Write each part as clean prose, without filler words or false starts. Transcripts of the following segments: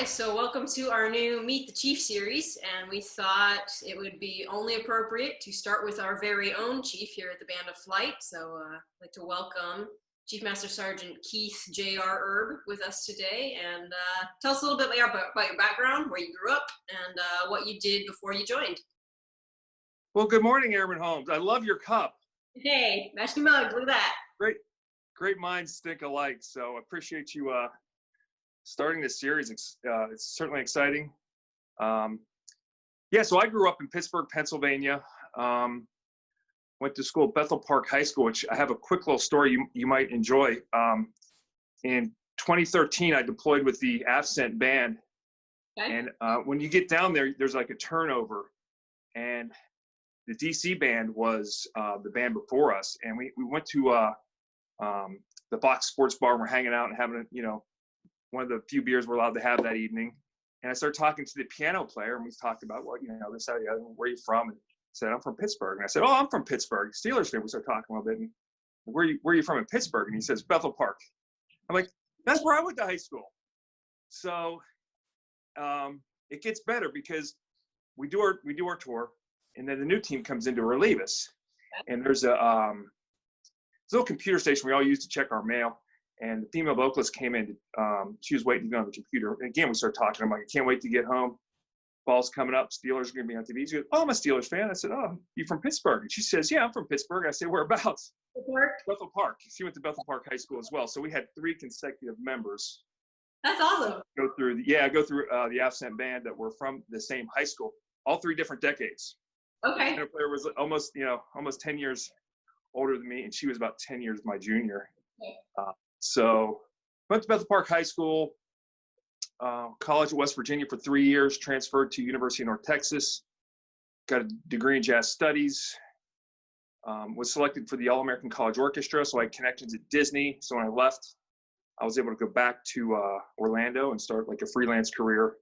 Hi, so welcome to our new Meet the Chief series, and we thought it would be only appropriate to start with our very own chief here at the Band of Flight. So I'd like to welcome Chief Master Sergeant Keith J.R. Erb with us today, and tell us a little bit about your background, where you grew up, and what you did before you joined. Well, good morning, Airman Holmes. I love your cup. Hey, matching mug, look at that. Great minds think alike. So I appreciate you starting this series. It's certainly exciting. So I grew up in Pittsburgh, Pennsylvania. Went to school at Bethel Park High School, which I have a quick little story you might enjoy. In 2013, I deployed with the AFCENT band. Okay. And when you get down there, there's like a turnover. And the DC band was the band before us. And we went to the Box Sports Bar, and we're hanging out and having, one of the few beers we're allowed to have that evening. And I started talking to the piano player, and we talked about, this, that, the other, where are you from? And he said, I'm from Pittsburgh. And I said, oh, I'm from Pittsburgh, Steelers fan. We started talking a little bit. And where are you from in Pittsburgh? And he says, Bethel Park. I'm like, that's where I went to high school. So it gets better because we do our tour, and then the new team comes in to relieve us. And there's a little computer station we all use to check our mail. And the female vocalist came in. She was waiting to go on the computer. And again, we started talking. I'm like, I can't wait to get home. Ball's coming up. Steelers are going to be on TV. She goes, oh, I'm a Steelers fan. I said, oh, you from Pittsburgh? And she says, yeah, I'm from Pittsburgh. I said, whereabouts? Bethel Park. She went to Bethel Park High School as well. So we had 3 consecutive members. That's awesome. Go through the AFCENT band that were from the same high school, all 3 different decades. Okay. The player was almost 10 years older than me, and she was about 10 years my junior. Okay. So went to Bethel Park High School, college at West Virginia for 3 years, transferred to University of North Texas, got a degree in jazz studies, was selected for the All-American College Orchestra, so I had connections at Disney. So when I left, I was able to go back to Orlando and start like a freelance career,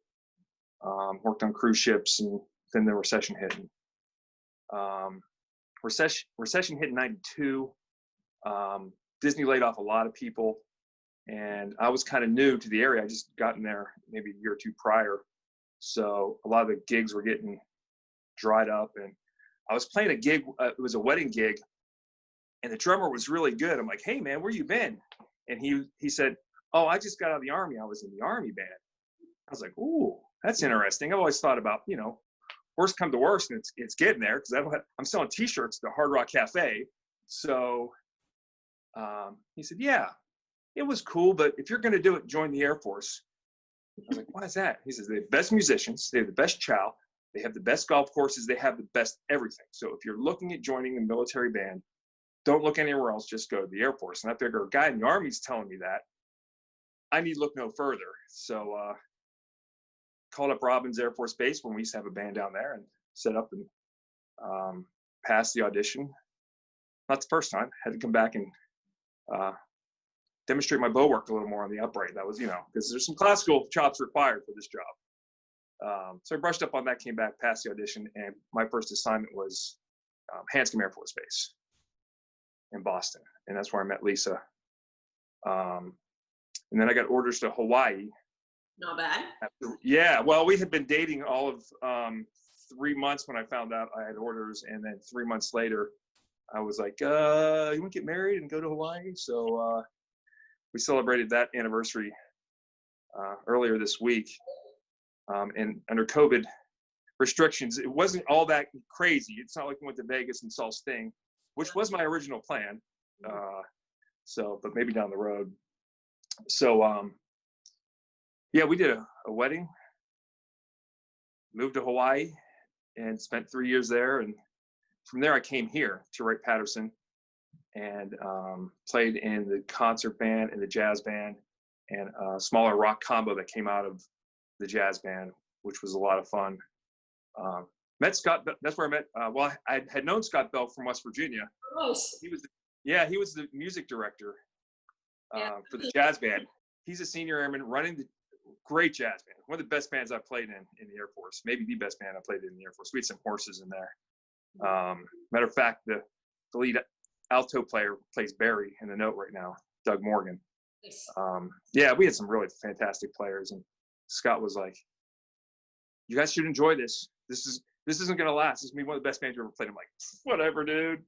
worked on cruise ships, and then the recession hit. Recession hit in 92. Disney laid off a lot of people, and I was kind of new to the area. I just gotten there maybe a year or 2 prior. So a lot of the gigs were getting dried up, and I was playing a gig. It was a wedding gig, and the drummer was really good. I'm like, hey man, where you been? And he said, oh, I just got out of the Army. I was in the Army band. I was like, ooh, that's interesting. I've always thought about, worst come to worst, and it's getting there, because I'm selling T-shirts at the Hard Rock Cafe. So he said, yeah, it was cool, but if you're going to do it, join the Air Force. I was like, why is that? He says, they have the best musicians, they have the best chow, they have the best golf courses, they have the best everything. So if you're looking at joining a military band, don't look anywhere else, just go to the Air Force. And I figure a guy in the Army's telling me that, I need to look no further. So called up Robbins Air Force Base when we used to have a band down there, and set up and passed the audition. Not the first time. Had to come back and demonstrate my bow work a little more on the upright. That was, because there's some classical chops required for this job. So I brushed up on that, came back, passed the audition, and my first assignment was Hanscom Air Force Base in Boston. And that's where I met Lisa. And then I got orders to Hawaii. Not bad. Well, we had been dating all of 3 months when I found out I had orders. And then 3 months later, I was like, you want to get married and go to Hawaii? So we celebrated that anniversary earlier this week. And under COVID restrictions, it wasn't all that crazy. It's not like we went to Vegas and saw Sting, which was my original plan. But maybe down the road. So, we did a wedding, moved to Hawaii, and spent 3 years there. And from there, I came here to Wright-Patterson and played in the concert band and the jazz band, and a smaller rock combo that came out of the jazz band, which was a lot of fun. Met Scott. That's where I met. I had known Scott Bell from West Virginia. Nice. He was the music director for the jazz band. He's a senior airman running the great jazz band. One of the best bands I've played in the Air Force. Maybe the best band I played in the Air Force. We had some horses in there. Matter of fact, the lead alto player plays Barry in the note right now, Doug Morgan. Nice. We had some really fantastic players, and Scott was like, "You guys should enjoy this. This isn't gonna last. This is gonna be one of the best bands you ever played." I'm like, "Whatever, dude."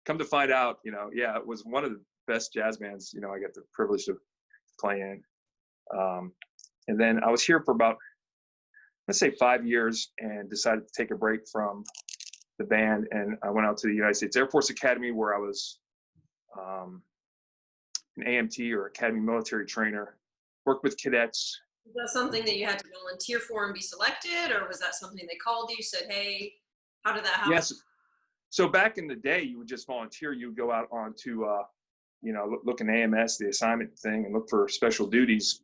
Come to find out, yeah, it was one of the best jazz bands, I got the privilege to play in. And then I was here for about, let's say 5 years, and decided to take a break from the band. And I went out to the United States Air Force Academy, where I was an AMT, or Academy Military Trainer, worked with cadets. Was that something that you had to volunteer for and be selected, or was that something they called you, said, hey, how did that happen? Yes. So back in the day, you would just volunteer. You would go out onto, look in AMS, the assignment thing, and look for special duties,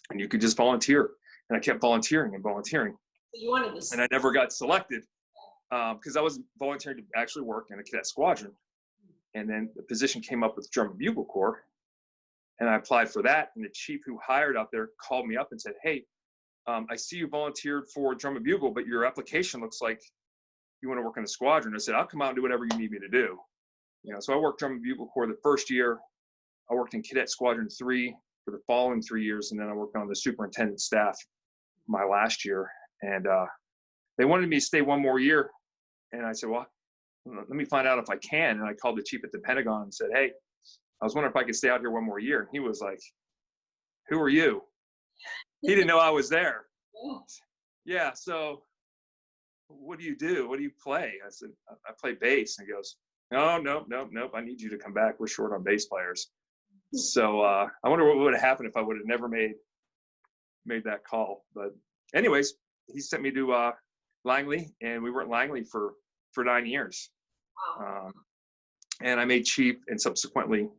and you could just volunteer. And I kept volunteering and volunteering. So you wanted this. And I never got selected because I was volunteering to actually work in a cadet squadron. And then the position came up with Drum and Bugle Corps, and I applied for that. And the chief who hired out there called me up and said, "Hey, I see you volunteered for Drum and Bugle, but your application looks like you want to work in the squadron." I said, "I'll come out and do whatever you need me to do." So I worked Drum and Bugle Corps the first year. I worked in Cadet Squadron 3 for the following 3 years, and then I worked on the superintendent staff my last year. And they wanted me to stay one more year, and I said, "Well, let me find out if I can." And I called the chief at the Pentagon and said, "Hey, I was wondering if I could stay out here one more year." And he was like, "Who are you?" He didn't know I was there. "Yeah, so what do you do? What do you play?" I said, "I play bass." And he goes, "No, nope. I need you to come back. We're short on bass players." So I wonder what would have happened if I would have never made that call. But anyways, he sent me to Langley, and we were at Langley for 9 years. And I made chief, and subsequently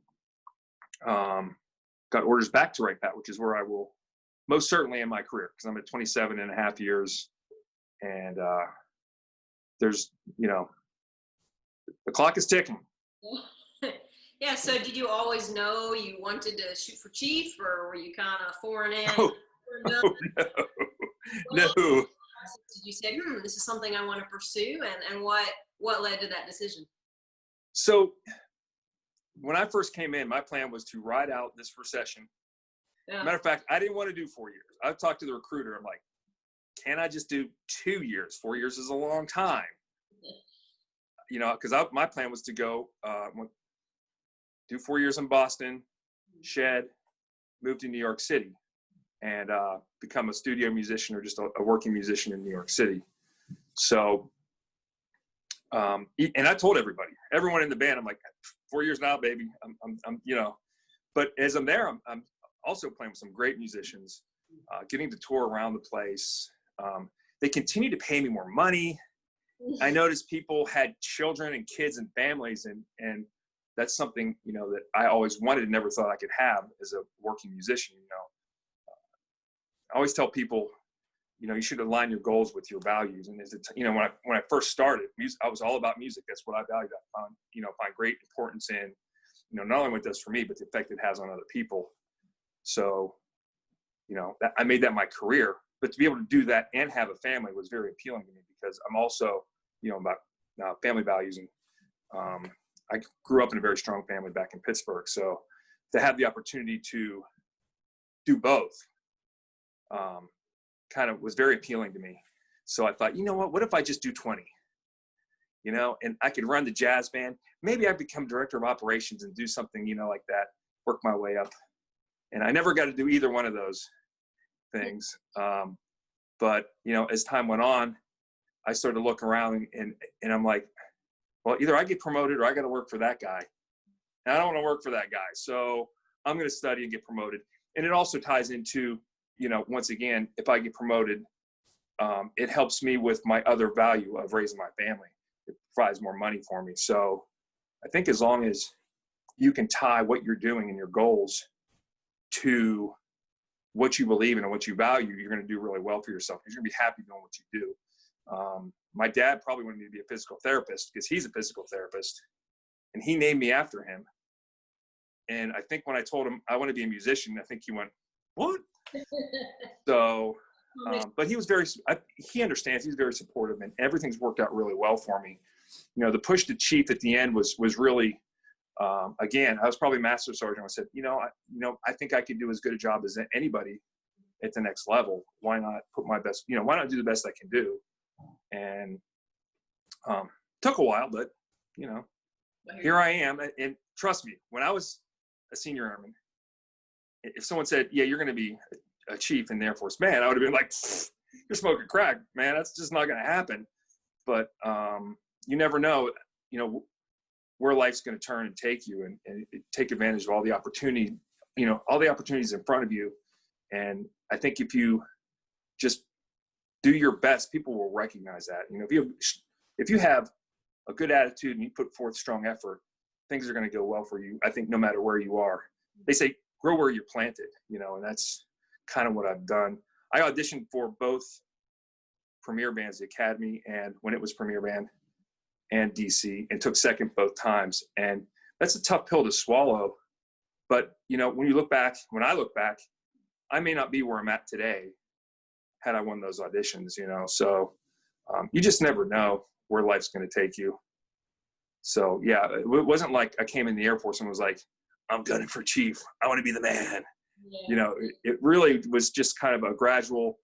got orders back to Wright Pat, which is where I will most certainly end my career, because I'm at 27 and a half years. And there's, the clock is ticking. Yeah, so did you always know you wanted to shoot for chief, or were you kind of foreign in? Oh, no. Did you say, this is something I want to pursue, and what led to that decision? So when I first came in, my plan was to ride out this recession. Yeah. Matter of fact, I didn't want to do 4 years. I talked to the recruiter. I'm like, can I just do 2 years? 4 years is a long time. Because my plan was to go do 4 years in Boston, shed, move to New York City, and become a studio musician, or just a working musician in New York City. So, and I told everyone in the band, I'm like, 4 years now, baby. I'm but as I'm there, I'm also playing with some great musicians, getting to tour around the place. They continue to pay me more money. I noticed people had children and kids and families, and that's something, that I always wanted and never thought I could have as a working musician. I always tell people, you should align your goals with your values. And when I first started, I was all about music. That's what I valued. I find great importance in, not only what it does for me, but the effect it has on other people. So, I made that my career. But to be able to do that and have a family was very appealing to me, because I'm also, about family values. And I grew up in a very strong family back in Pittsburgh. So to have the opportunity to do both kind of was very appealing to me. So I thought, what if I just do 20? And I could run the jazz band. Maybe I'd become director of operations and do something, like that, work my way up. And I never got to do either one of those things. But, as time went on, I started to look around, and I'm like, well, either I get promoted or I got to work for that guy. And I don't want to work for that guy. So I'm going to study and get promoted. And it also ties into, once again, if I get promoted, it helps me with my other value of raising my family. It provides more money for me. So I think as long as you can tie what you're doing and your goals to what you believe in and what you value, you're going to do really well for yourself. You're going to be happy doing what you do. My dad probably wanted me to be a physical therapist, because he's a physical therapist, and he named me after him. And I think when I told him I want to be a musician, I think he went, "What?" So, but he was he understands. He's very supportive, and everything's worked out really well for me. The push to chief at the end was really, again, I was probably master sergeant. I said, I think I could do as good a job as anybody at the next level. Why not put my best, why not do the best I can do? And took a while, but here I am. And trust me, when I was a senior airman, if someone said, yeah, you're going to be a chief in the Air Force, man, I would have been like, you're smoking crack, man. That's just not going to happen. But you never know, where life's going to turn and take you, and take advantage of all the opportunity, all the opportunities in front of you. And I think if you just do your best, people will recognize that. If you have a good attitude and you put forth strong effort, things are going to go well for you. I think no matter where you are. They say grow where you're planted, and that's kind of what I've done. I auditioned for both Premier Bands, the Academy, and when it was Premier Band, and DC, and took second both times. And that's a tough pill to swallow. But, when I look back, I may not be where I'm at today had I won those auditions, so you just never know where life's going to take you. So yeah, it wasn't like I came in the Air Force and was like, I'm gunning for chief. I want to be the man. Yeah. It really was just kind of a gradual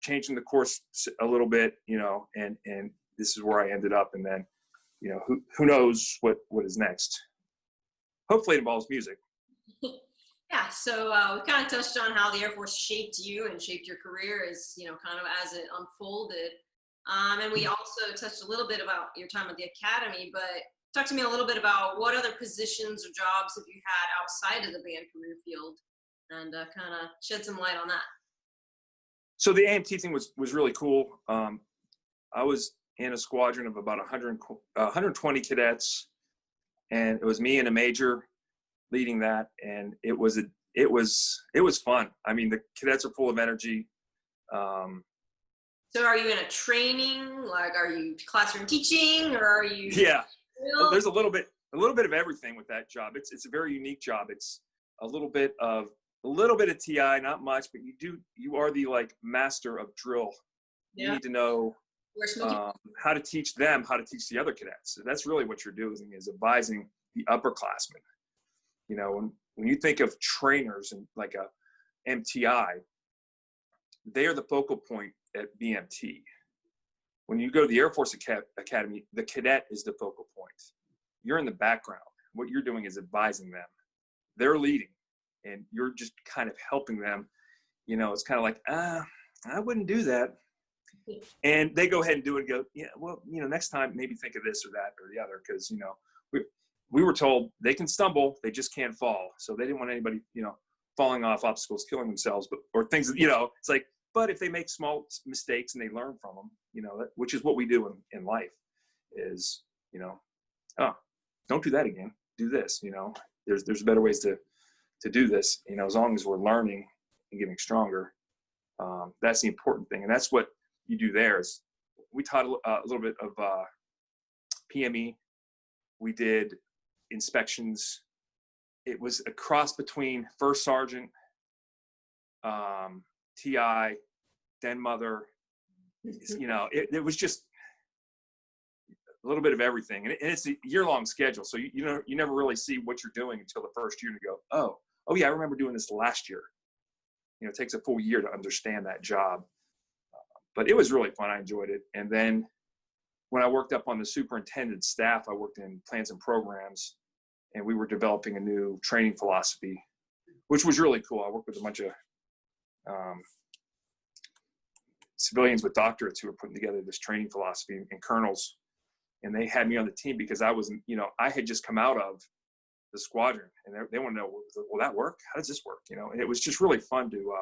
changing the course a little bit, and this is where I ended up. And then, who knows what is next. Hopefully it involves music. Yeah, so we kind of touched on how the Air Force shaped you and shaped your career as, kind of as it unfolded. And we also touched a little bit about your time at the Academy, but talk to me a little bit about what other positions or jobs have you had outside of the band career field, and kind of shed some light on that. So the AMT thing was really cool. I was in a squadron of about 120 cadets, and it was me and a major leading that, and it was fun. I mean, the cadets are full of energy. So are you in a training? Like, are you classroom teaching, or are you? Yeah, there's a little bit of everything with that job. It's a very unique job. It's a little bit of TI, not much, but you are the master of drill. Yeah. You need to know how to teach them, how to teach the other cadets. So that's really what you're doing, is advising the upperclassmen. When you think of trainers and like a MTI, they are the focal point at BMT. When you go to the Air Force Academy, the cadet is the focal point. You're in the background. What you're doing is advising them. They're leading, and you're just kind of helping them. It's kind of like, I wouldn't do that. And they go ahead and do it and go, yeah, well, next time maybe think of this or that or the other, because, we were told they can stumble, they just can't fall. So they didn't want anybody, falling off obstacles, killing themselves, or things that, it's like, but if they make small mistakes and they learn from them, which is what we do in life, is, don't do that again. Do this, there's better ways to do this, as long as we're learning and getting stronger. That's the important thing. And that's what you do there. Is we taught a little bit of PME. We did inspections. It was a cross between first sergeant, TI, den mother. It was just a little bit of everything, and it's a year-long schedule. So you never really see what you're doing until the first year, and you go, oh yeah, I remember doing this last year. It takes a full year to understand that job, but it was really fun. I enjoyed it. And then when I worked up on the superintendent staff, I worked in plans and programs, and we were developing a new training philosophy, which was really cool. I worked with a bunch of civilians with doctorates who were putting together this training philosophy, and colonels, and they had me on the team because I had just come out of the squadron, and they want to know, will that work? How does this work? And it was just really fun to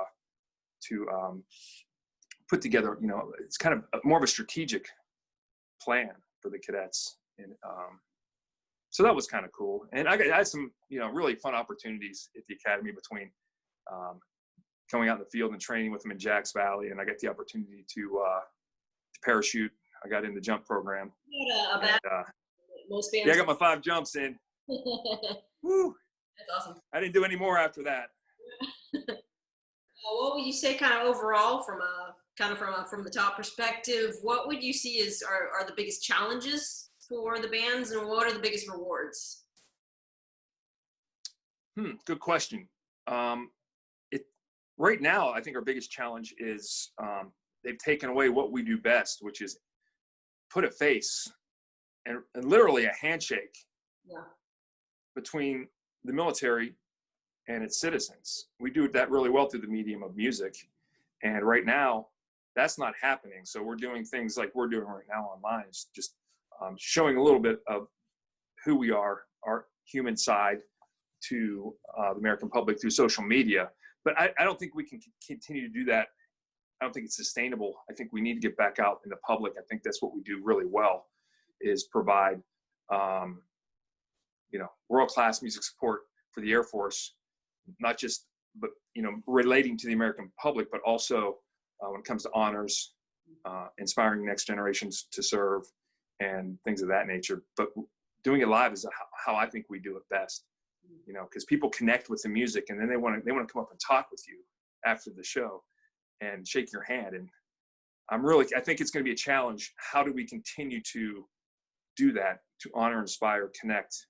put together, it's kind of more of a strategic plan for the cadets. And so that was kind of cool. And I had some, really fun opportunities at the Academy between going out in the field and training with them in Jacks Valley. And I got the opportunity to parachute. I got in the jump program. Most I got my 5 jumps in. Woo. That's awesome. I didn't do any more after that. What would you say, kind of overall, from the top perspective, what would you see are the biggest challenges for the bands, and what are the biggest rewards? Good question. right now, I think our biggest challenge is they've taken away what we do best, which is put a face and literally a handshake between the military and its citizens. We do that really well through the medium of music. And right now, that's not happening. So we're doing things like we're doing right now online, just showing a little bit of who we are, our human side to the American public through social media. But I don't think we can continue to do that. I don't think it's sustainable. I think we need to get back out in the public. I think that's what we do really well, is provide, world-class music support for the Air Force, not just, but, relating to the American public, but also when it comes to honors, inspiring next generations to serve and things of that nature. But doing it live is how I think we do it best, because people connect with the music and then they want to come up and talk with you after the show and shake your hand. And I think it's going to be a challenge. How do we continue to do that, to honor, inspire, connect,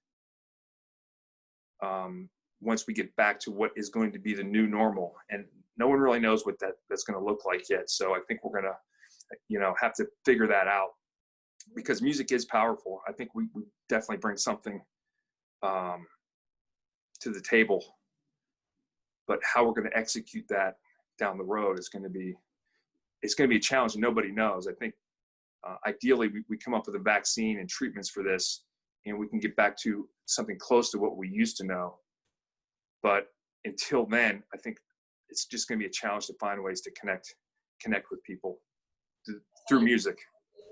once we get back to what is going to be the new normal? And no one really knows what that's going to look like yet. So I think we're going to, have to figure that out, because music is powerful. I think we definitely bring something to the table, but how we're going to execute that down the road is going to be a challenge, and nobody knows. I think ideally we come up with a vaccine and treatments for this, and we can get back to something close to what we used to know. But until then, I think it's just going to be a challenge to find ways to connect with people through music.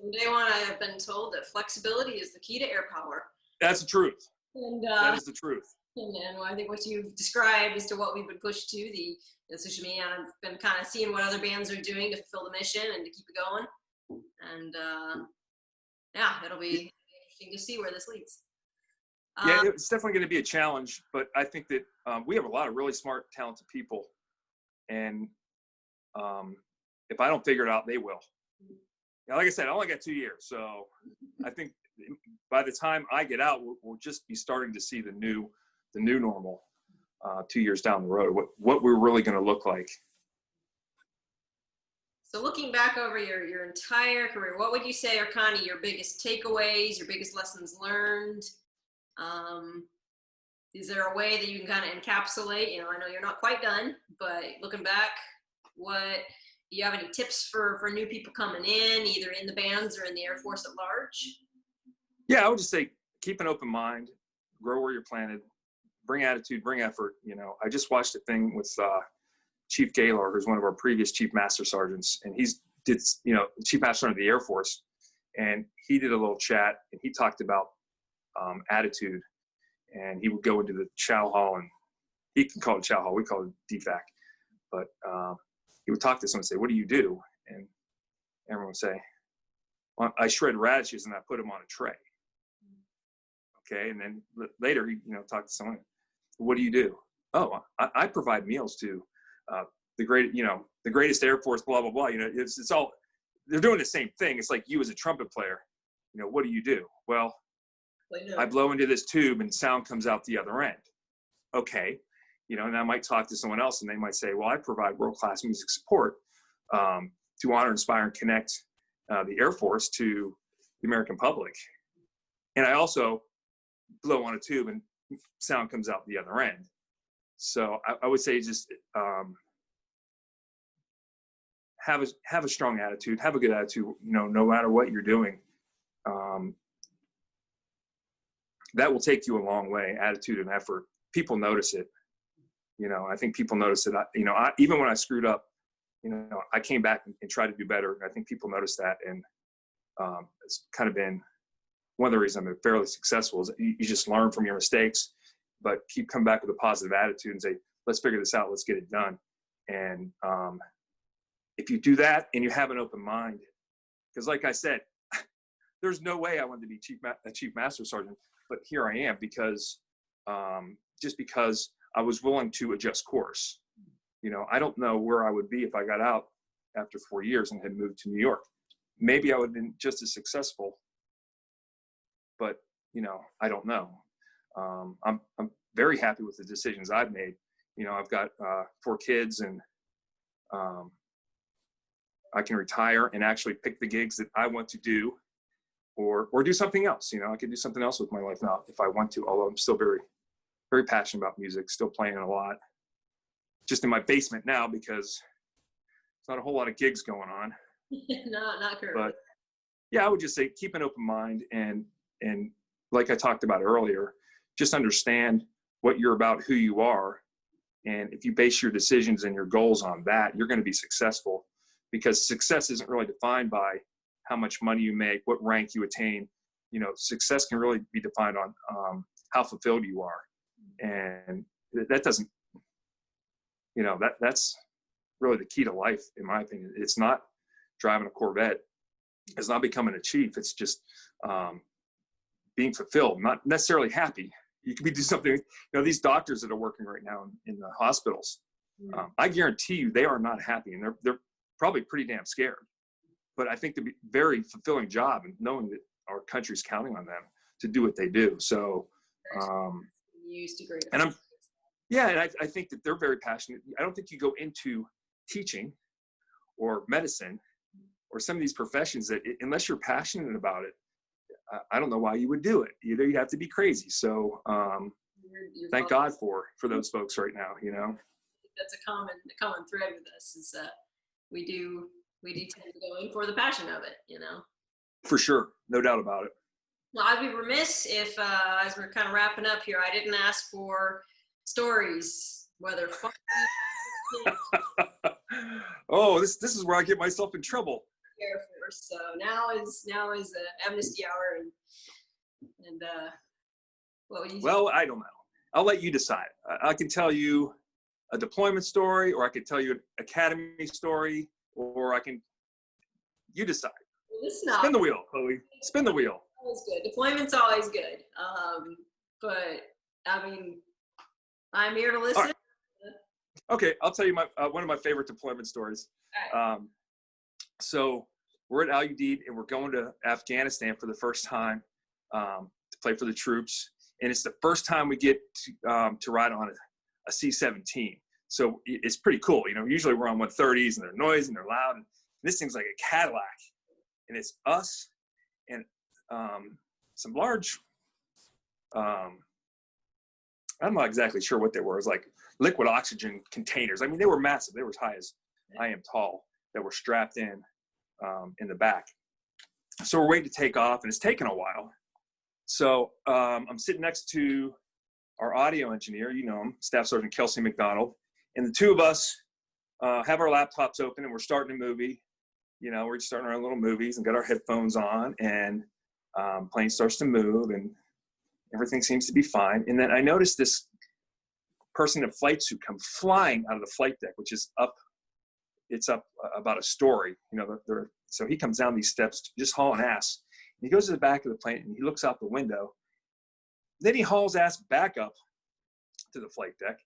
From day one, I have been told that flexibility is the key to air power. That's the truth. And that is the truth. And I think what you've described as to what we've been pushed to, the social media, and I've been kind of seeing what other bands are doing to fulfill the mission and to keep it going. And it'll be interesting to see where this leads. Yeah, it's definitely going to be a challenge, but I think that we have a lot of really smart, talented people, and if I don't figure it out, they will. Like I said, I only got 2 years, so I think by the time I get out, we'll just be starting to see the new normal 2 years down the road, what we're really going to look like. So looking back over your entire career, what would you say are kind of your biggest takeaways, your biggest lessons learned? Is there a way that you can kind of encapsulate, I know you're not quite done, but looking back, do you have any tips for new people coming in, either in the bands or in the Air Force at large? Yeah, I would just say keep an open mind, grow where you're planted, bring attitude, bring effort. I just watched a thing with Chief Gaylor, who's one of our previous Chief Master Sergeants, and he's Chief Master Sergeant of the Air Force, and he did a little chat, and he talked about attitude, and he would go into the chow hall, and he can call it chow hall, we call it DFAC, but he would talk to someone and say, "What do you do?" And everyone would say, "Well, I shred radishes and I put them on a tray." Okay, and then later he talked to someone, "What do you do?" "Oh, I provide meals to the greatest Air Force, blah blah blah." It's all, they're doing the same thing. It's like you as a trumpet player. What do you do? "Well, I blow into this tube and sound comes out the other end." Okay, and I might talk to someone else and they might say, "Well, I provide world-class music support to honor, inspire, and connect the Air Force to the American public. And I also blow on a tube and sound comes out the other end." So I would say just have a strong attitude, have a good attitude, no matter what you're doing. That will take you a long way, attitude and effort. People notice it. I think people notice it. Even when I screwed up, I came back and tried to do better. And I think people noticed that. And it's kind of been one of the reasons I'm fairly successful is you just learn from your mistakes, but come back with a positive attitude and say, "Let's figure this out. Let's get it done." And if you do that and you have an open mind, because like I said, there's no way I wanted to be a Chief Master Sergeant, but here I am because just because I was willing to adjust course. I don't know where I would be if I got out after 4 years and had moved to New York. Maybe I would have been just as successful, but I don't know. I'm very happy with the decisions I've made. I've got 4 kids, and I can retire and actually pick the gigs that I want to do, or do something else. You know, I can do something else with my life now if I want to, although I'm still very, very passionate about music, still playing a lot, just in my basement now because there's not a whole lot of gigs going on. No, not currently. But yeah, I would just say keep an open mind, and like I talked about earlier, just understand what you're about, who you are. And if you base your decisions and your goals on that, you're going to be successful, because success isn't really defined by how much money you make, what rank you attain. You know, success can really be defined on how fulfilled you are. And that doesn't, you know, that's really the key to life, in my opinion. It's not driving a Corvette. It's not becoming a chief. It's just being fulfilled, not necessarily happy. You could be doing something, you know, these doctors that are working right now in the hospitals, I guarantee you they are not happy, and they're probably pretty damn scared. But I think to be very fulfilling job, and knowing that our country's counting on them to do what they do. So, used to great. And I think that they're very passionate. I don't think you go into teaching or medicine or some of these professions that, unless you're passionate about it, I don't know why you would do it. Either you have to be crazy. So You're thank God for those folks right now, you know. That's a common thread with us, is that we do tend to go in for the passion of it, you know. For sure, no doubt about it. Well, I'd be remiss if, as we're kind of wrapping up here, I didn't ask for stories, whether fun. Oh, this is where I get myself in trouble. Air Force. So now is amnesty hour, and what would you say? Well, I don't know. I'll let you decide. I can tell you a deployment story, or I can tell you an academy story, or you decide. Well, spin the wheel, Chloe. Spin the wheel. Always good. Deployment's always good. But I mean, I'm here to listen. Right. Okay, I'll tell you one of my favorite deployment stories. Right. So we're at Al Udeid, and we're going to Afghanistan for the first time to play for the troops. And it's the first time we get to ride on a C-17. So it's pretty cool. You know, usually we're on 130s, and they're noisy and they're loud. And this thing's like a Cadillac. And it's us and some large, I'm not exactly sure what they were. It was like liquid oxygen containers. I mean, they were massive. They were as high as I am tall, that were strapped in the back. So we're waiting to take off, and it's taken a while. So I'm sitting next to our audio engineer, you know him, Staff Sergeant Kelsey McDonald, and the two of us have our laptops open, and we're starting a movie. You know, we're just starting our own little movies and got our headphones on, and plane starts to move, and everything seems to be fine. And then I noticed this person in a flight suit come flying out of the flight deck, which is up. It's up about a story, you know. So he comes down these steps, just hauling ass. And he goes to the back of the plane, and he looks out the window. Then he hauls ass back up to the flight deck.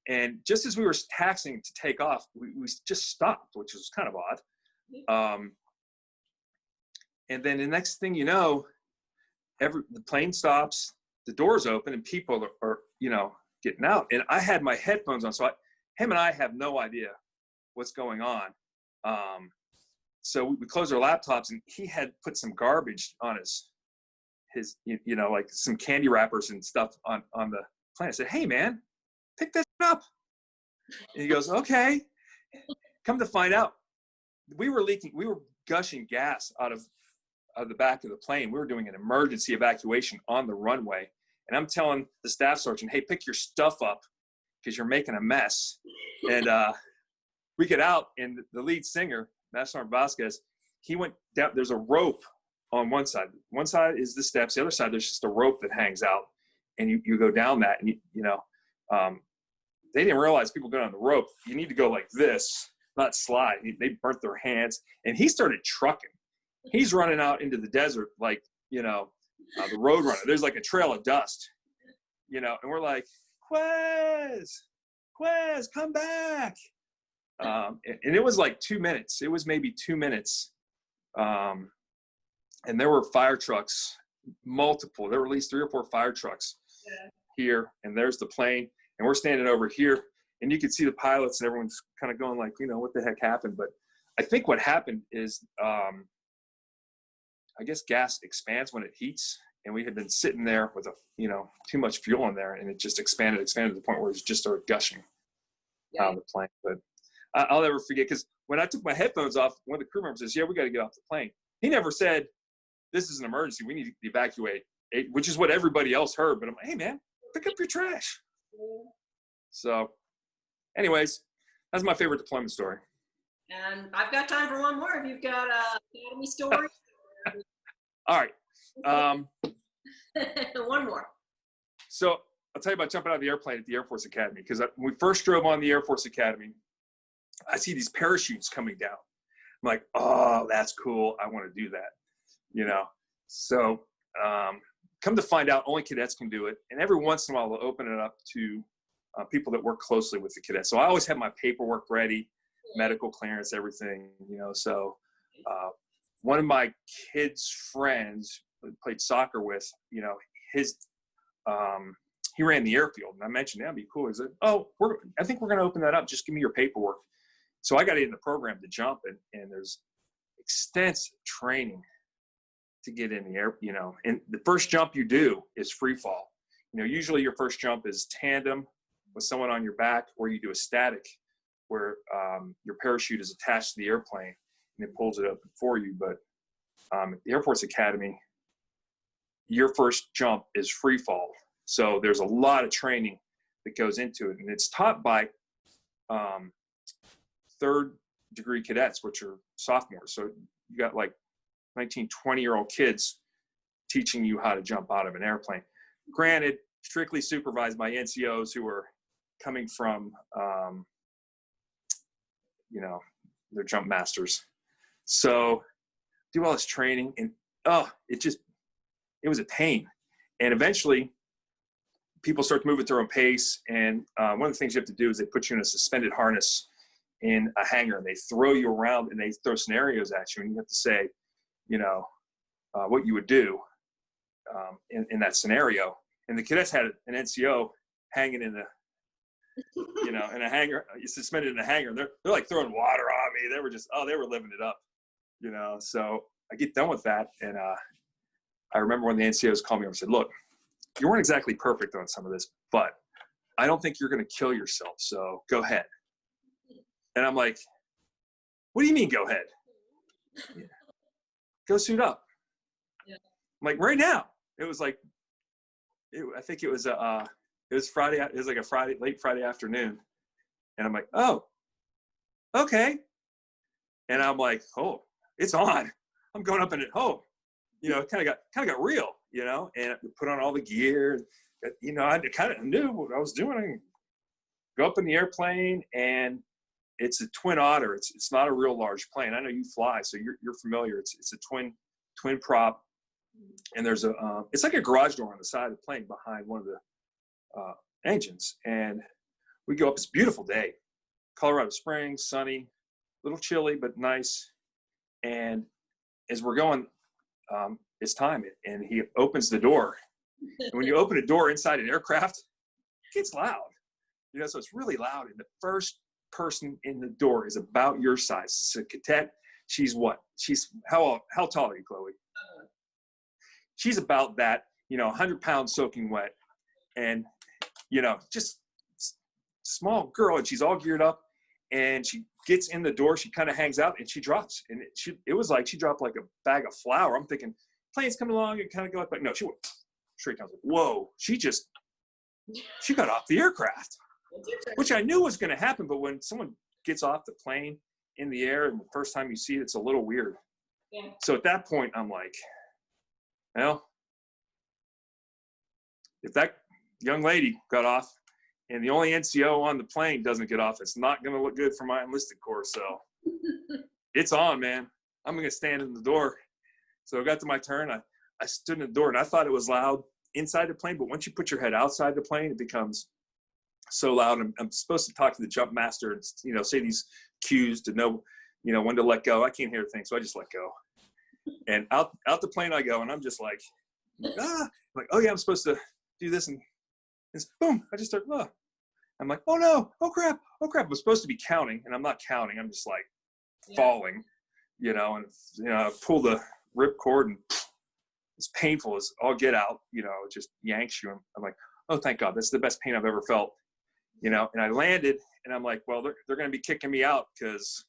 And just as we were taxiing to take off, we just stopped, which was kind of odd. And then the next thing you know, the plane stops, the doors open, and people are you know, getting out. And I had my headphones on, so him and I have no idea what's going on. So we closed our laptops, and he had put some garbage on his you know, like some candy wrappers and stuff on the plane. I said, "Hey man, pick that up." And he goes, "Okay." Come to find out, we were gushing gas out of the back of the plane. We were doing an emergency evacuation on the runway. And I'm telling the staff sergeant, "Hey, pick your stuff up because you're making a mess." And we get out, and the lead singer, Master Sergeant Vasquez, he went down. There's a rope on one side. One side is the steps. The other side, there's just a rope that hangs out. And you go down that, and you know, they didn't realize people go down the rope. You need to go like this, not slide. They burnt their hands. And he started trucking. He's running out into the desert like, you know, the road runner. There's like a trail of dust, you know, and we're like, Quez, come back. And it was like 2 minutes. It was maybe 2 minutes. And there were fire trucks, multiple. There were at least 3 or 4 fire trucks here. And there's the plane. And we're standing over here. and you could see the pilots and everyone's kind of going like, what the heck happened? But I think what happened is, I guess gas expands when it heats, and we had been sitting there with too much fuel in there, and it just expanded to the point where it just started gushing out of the plane. But I'll never forget, because when I took my headphones off, one of the crew members says, "Yeah, we got to get off the plane." He never said, "This is an emergency. We need to evacuate," which is what everybody else heard. But I'm like, "Hey, man, pick up your trash." So, anyways, that's my favorite deployment story. And I've got time for one more if you've got a academy story. All right. One more. So I'll tell you about jumping out of the airplane at the Air Force Academy, because when we first drove on the Air Force Academy, I see these parachutes coming down. I'm like, oh, that's cool. I want to do that, So come to find out, only cadets can do it. And every once in a while, they'll open it up to people that work closely with the cadets. So I always have my paperwork ready, medical clearance, everything, So one of my kids' friends who played soccer with, he ran the airfield, and I mentioned that'd be cool. He said, "Oh, I think we're going to open that up. Just give me your paperwork." So I got in the program to jump, and there's extensive training to get in the air, and the first jump you do is free fall. Usually your first jump is tandem with someone on your back, or you do a static where your parachute is attached to the airplane and it pulls it up for you. But at the Air Force Academy, your first jump is free fall. So there's a lot of training that goes into it, and it's taught by third degree cadets, which are sophomores. So you got like 19, 20-year-old kids teaching you how to jump out of an airplane. Granted, strictly supervised by NCOs who are coming from, they're jump masters. So do all this training, and it was a pain. And eventually people start to move at their own pace. And one of the things you have to do is they put you in a suspended harness in a hangar, and they throw you around and they throw scenarios at you, and you have to say, what you would do in that scenario. And the cadets had an NCO hanging in in a hangar, suspended in a hangar. They're like throwing water on me. They were just, they were living it up, So I get done with that, and I remember when the NCOs called me over and said, "Look, you weren't exactly perfect on some of this, but I don't think you're going to kill yourself. So go ahead." And I'm like, "What do you mean, go ahead?" "Yeah. Go suit up." Yeah. I'm like, "Right now." It was like, I think it was Friday. It was like a late Friday afternoon. And I'm like, "Oh, okay." And I'm like, "Oh, it's on." I'm going up in it. Oh, it kind of got real, and I put on all the gear. I kind of knew what I was doing. I go up in the airplane, and it's a Twin Otter. It's not a real large plane. I know you fly, so you're familiar. It's a twin prop, and there's it's like a garage door on the side of the plane behind one of the engines. And we go up. It's a beautiful day, Colorado Springs, sunny, a little chilly but nice. And as we're going, it's time, and he opens the door. And when you open a door inside an aircraft, it gets loud, so it's really loud. And the first person in the door is about your size. It's a cadet. She's what? How tall are you, Chloe? She's about that, 100 pounds soaking wet, and just small girl, and she's all geared up, and she gets in the door. She kind of hangs out, and she drops, and it was like she dropped like a bag of flour. I'm thinking plane's coming along and kind of go up, but no, she went straight down. I was like, whoa, she got off the aircraft, which I knew was going to happen. But when someone gets off the plane in the air and the first time you see it, it's a little weird. Yeah. So at that point, I'm like, well, if that young lady got off and the only NCO on the plane doesn't get off, it's not going to look good for my enlisted corps. So it's on, man. I'm going to stand in the door. So I got to my turn. I stood in the door, and I thought it was loud inside the plane. But once you put your head outside the plane, it becomes so loud. I'm supposed to talk to the jump master and, say these cues to know, when to let go. I can't hear a thing, so I just let go. And out the plane I go, and I'm just like, oh yeah, I'm supposed to do this, and it's boom. I just start, I'm like, oh no, oh crap. I'm supposed to be counting, and I'm not counting. I'm just like falling, and pull the rip cord, and it's painful as all get out, it just yanks you. I'm like, oh, thank God, that's the best pain I've ever felt, and I landed, and I'm like, well, they're going to be kicking me out, because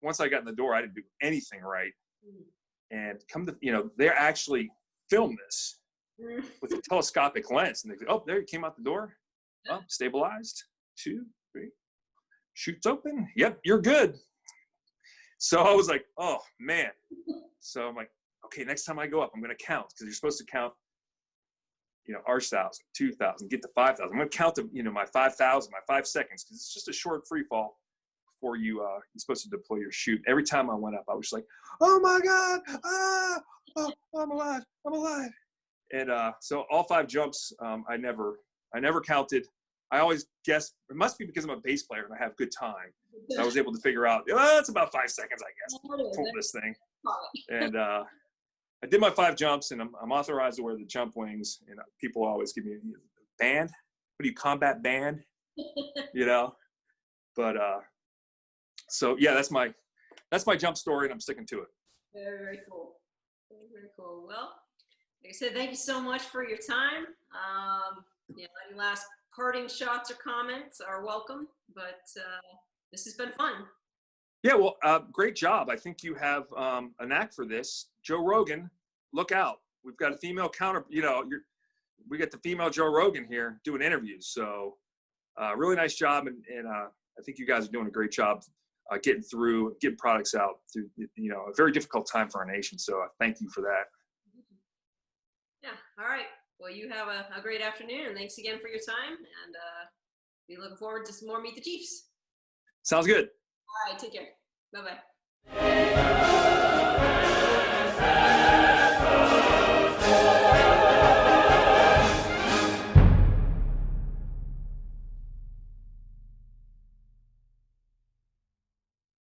once I got in the door, I didn't do anything right. And they actually filmed this with a telescopic lens, and they go, oh, there you came out the door. Oh, stabilized, 2, 3, chutes open. Yep, you're good. So I was like, oh man. So I'm like, okay, next time I go up, I'm going to count, because you're supposed to count, arch 1,000, 2,000, get to 5,000. I'm going to count to, my 5,000, my 5 seconds, because it's just a short free fall before you're supposed to deploy your chute. Every time I went up, I was like, oh my God, oh, I'm alive. And so all 5 jumps, I never counted. I always guessed, it must be because I'm a bass player and I have good time. So I was able to figure out, it's about 5 seconds, I guess, pull this thing. And I did my 5 jumps, and I'm authorized to wear the jump wings. And people always give me a band. What do you, combat band? But so yeah, that's my jump story, and I'm sticking to it. Very, very cool. Very, very cool. Well, like I said, thank you so much for your time. Any last parting shots or comments are welcome, but this has been fun. Yeah, well, great job. I think you have a knack for this. Joe Rogan, look out. We've got a female we got the female Joe Rogan here doing interviews. So really nice job. And I think you guys are doing a great job getting products out through, a very difficult time for our nation. So thank you for that. Yeah. All right. Well, you have a great afternoon, and thanks again for your time. And be looking forward to some more Meet the Chiefs. Sounds good. All right. Take care. Bye-bye.